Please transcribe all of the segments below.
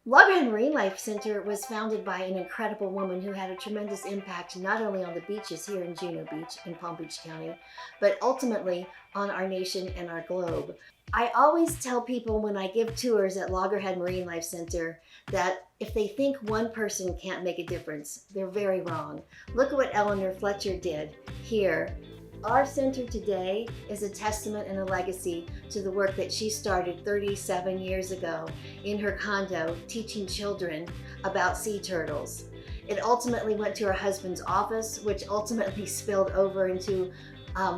Loggerhead Marine Life Center was founded by an incredible woman who had a tremendous impact not only on the beaches here in Juneau Beach in Palm Beach County, but ultimately on our nation and our globe. I always tell people when I give tours at Loggerhead Marine Life Center that if they think one person can't make a difference, they're very wrong. Look at what Eleanor Fletcher did here. Our center today is a testament and a legacy to the work that she started 37 years ago in her condo teaching children about sea turtles. It ultimately went to her husband's office, which ultimately spilled over into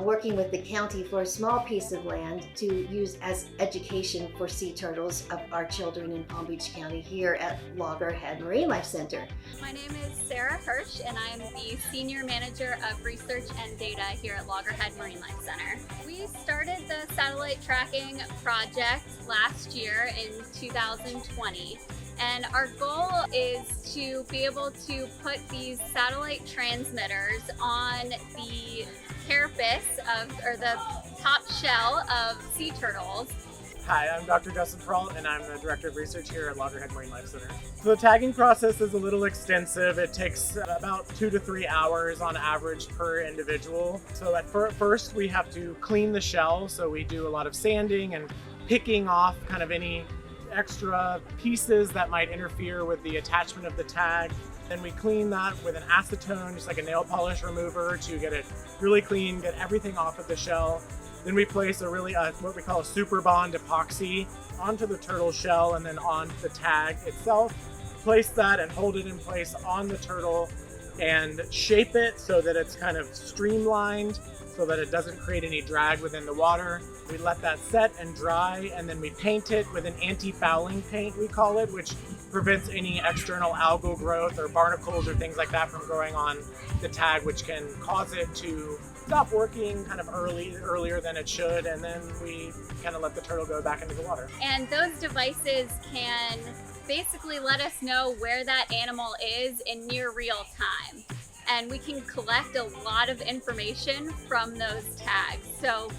working with the county for a small piece of land to use as education for sea turtles of our children in Palm Beach County here at Loggerhead Marine Life Center. My name is Sarah Hirsch and I'm the Senior Manager of Research and Data here at Loggerhead Marine Life Center. We started the satellite tracking project last year in 2020. And our goal is to be able to put these satellite transmitters on the carapace or the top shell of sea turtles. Hi, I'm Dr. Justin Peralt and I'm the Director of Research here at Loggerhead Marine Life Center. So the tagging process is a little extensive. It takes about 2 to 3 hours on average per individual. So at first we have to clean the shell. So we do a lot of sanding and picking off kind of any extra pieces that might interfere with the attachment of the tag. Then we clean that with an acetone, just like a nail polish remover, to get it really clean, get everything off of the shell. Then we place what we call a super bond epoxy onto the turtle shell and then on the tag itself. Place that and hold it in place on the turtle and shape it so that it's kind of streamlined so that it doesn't create any drag within the water. We let that set and dry, and then we paint it with an anti-fouling paint, we call it, which prevents any external algal growth or barnacles or things like that from growing on the tag, which can cause it to stop working kind of earlier than it should, and then we kind of let the turtle go back into the water. And those devices can basically let us know where that animal is in near real time. And we can collect a lot of information from those tags. So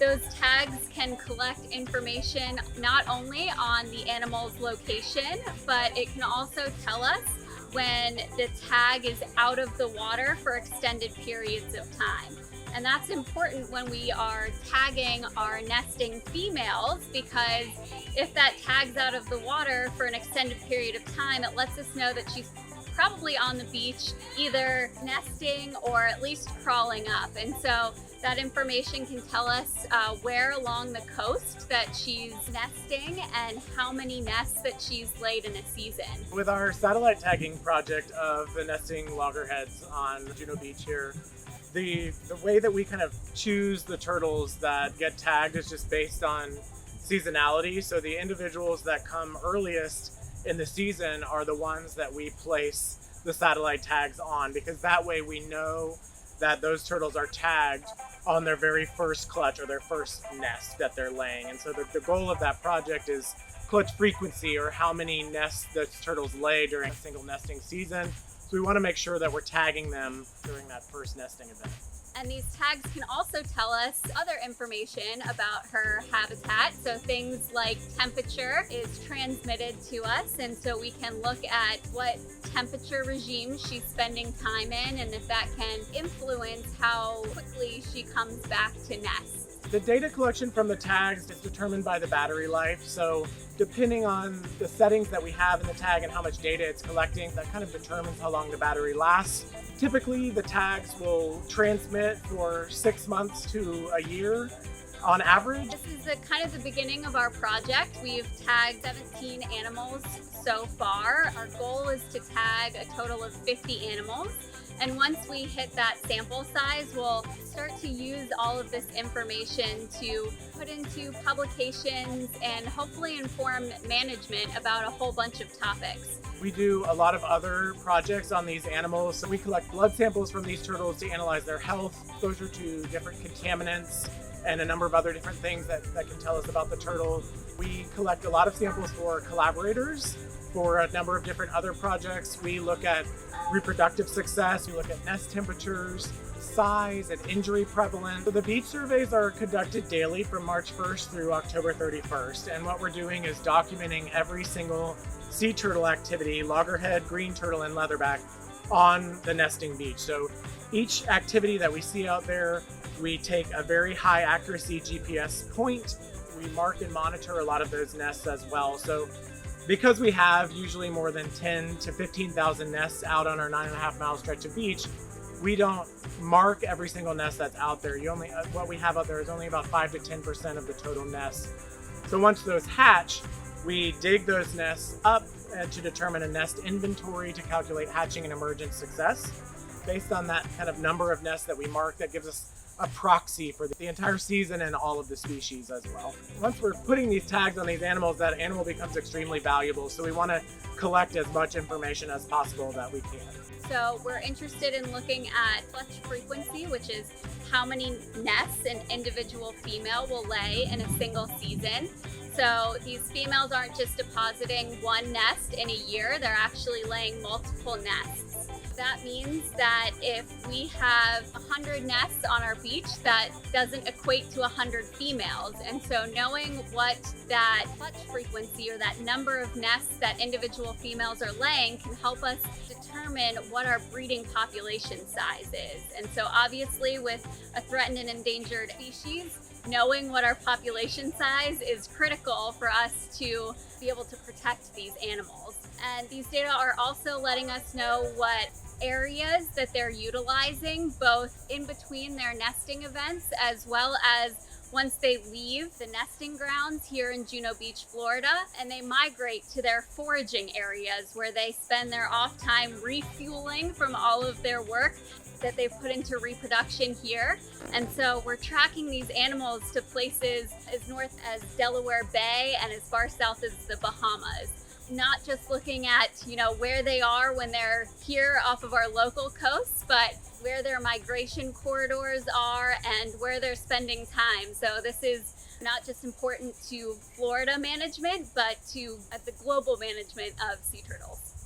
those tags can collect information not only on the animal's location, but it can also tell us when the tag is out of the water for extended periods of time. And that's important when we are tagging our nesting females, because if that tag's out of the water for an extended period of time, it lets us know that she's probably on the beach, either nesting or at least crawling up. And so that information can tell us where along the coast that she's nesting and how many nests that she's laid in a season. With our satellite tagging project of the nesting loggerheads on Juneau Beach here, the way that we kind of choose the turtles that get tagged is just based on seasonality. So the individuals that come earliest in the season are the ones that we place the satellite tags on, because that way we know that those turtles are tagged on their very first clutch or their first nest that they're laying. And so the goal of that project is clutch frequency, or how many nests the turtles lay during a single nesting season. So we want to make sure that we're tagging them during that first nesting event. And these tags can also tell us other information about her habitat. So things like temperature is transmitted to us. And so we can look at what temperature regime she's spending time in, and if that can influence how quickly she comes back to nest. The data collection from the tags is determined by the battery life. So depending on the settings that we have in the tag and how much data it's collecting, that kind of determines how long the battery lasts. Typically, the tags will transmit for 6 months to a year on average. This is kind of the beginning of our project. We've tagged 17 animals so far. Our goal is to tag a total of 50 animals. And once we hit that sample size, we'll start to use all of this information to put into publications and hopefully inform management about a whole bunch of topics. We do a lot of other projects on these animals. So we collect blood samples from these turtles to analyze their health, exposure to different contaminants, and a number of other different things that can tell us about the turtle. We collect a lot of samples for collaborators for a number of different other projects. We look at reproductive success, we look at nest temperatures, size, and injury prevalence. So the beach surveys are conducted daily from March 1st through October 31st. And what we're doing is documenting every single sea turtle activity, loggerhead, green turtle, and leatherback, on the nesting beach. So each activity that we see out there, we take a very high accuracy GPS point. We mark and monitor a lot of those nests as well. So because we have usually more than 10 to 15,000 nests out on our 9.5-mile stretch of beach, we don't mark every single nest that's out there. What we have out there is only about 5 to 10% of the total nests. So once those hatch, we dig those nests up to determine a nest inventory to calculate hatching and emergence success. Based on that kind of number of nests that we mark, that gives us a proxy for the entire season and all of the species as well. Once we're putting these tags on these animals, that animal becomes extremely valuable. So we want to collect as much information as possible that we can. So we're interested in looking at clutch frequency, which is how many nests an individual female will lay in a single season. So these females aren't just depositing one nest in a year, they're actually laying multiple nests. That means that if we have 100 nests on our beach, that doesn't equate to 100 females. And so knowing what that clutch frequency or that number of nests that individual females are laying can help us determine what our breeding population size is. And so obviously with a threatened and endangered species, knowing what our population size is critical for us to be able to protect these animals. And these data are also letting us know what areas that they're utilizing, both in between their nesting events as well as once they leave the nesting grounds here in Juno Beach, Florida, and they migrate to their foraging areas where they spend their off time refueling from all of their work that they've put into reproduction here. And so we're tracking these animals to places as north as Delaware Bay and as far south as the Bahamas. Not just looking at, where they are when they're here off of our local coasts, but where their migration corridors are and where they're spending time. So this is not just important to Florida management, but to the global management of sea turtles.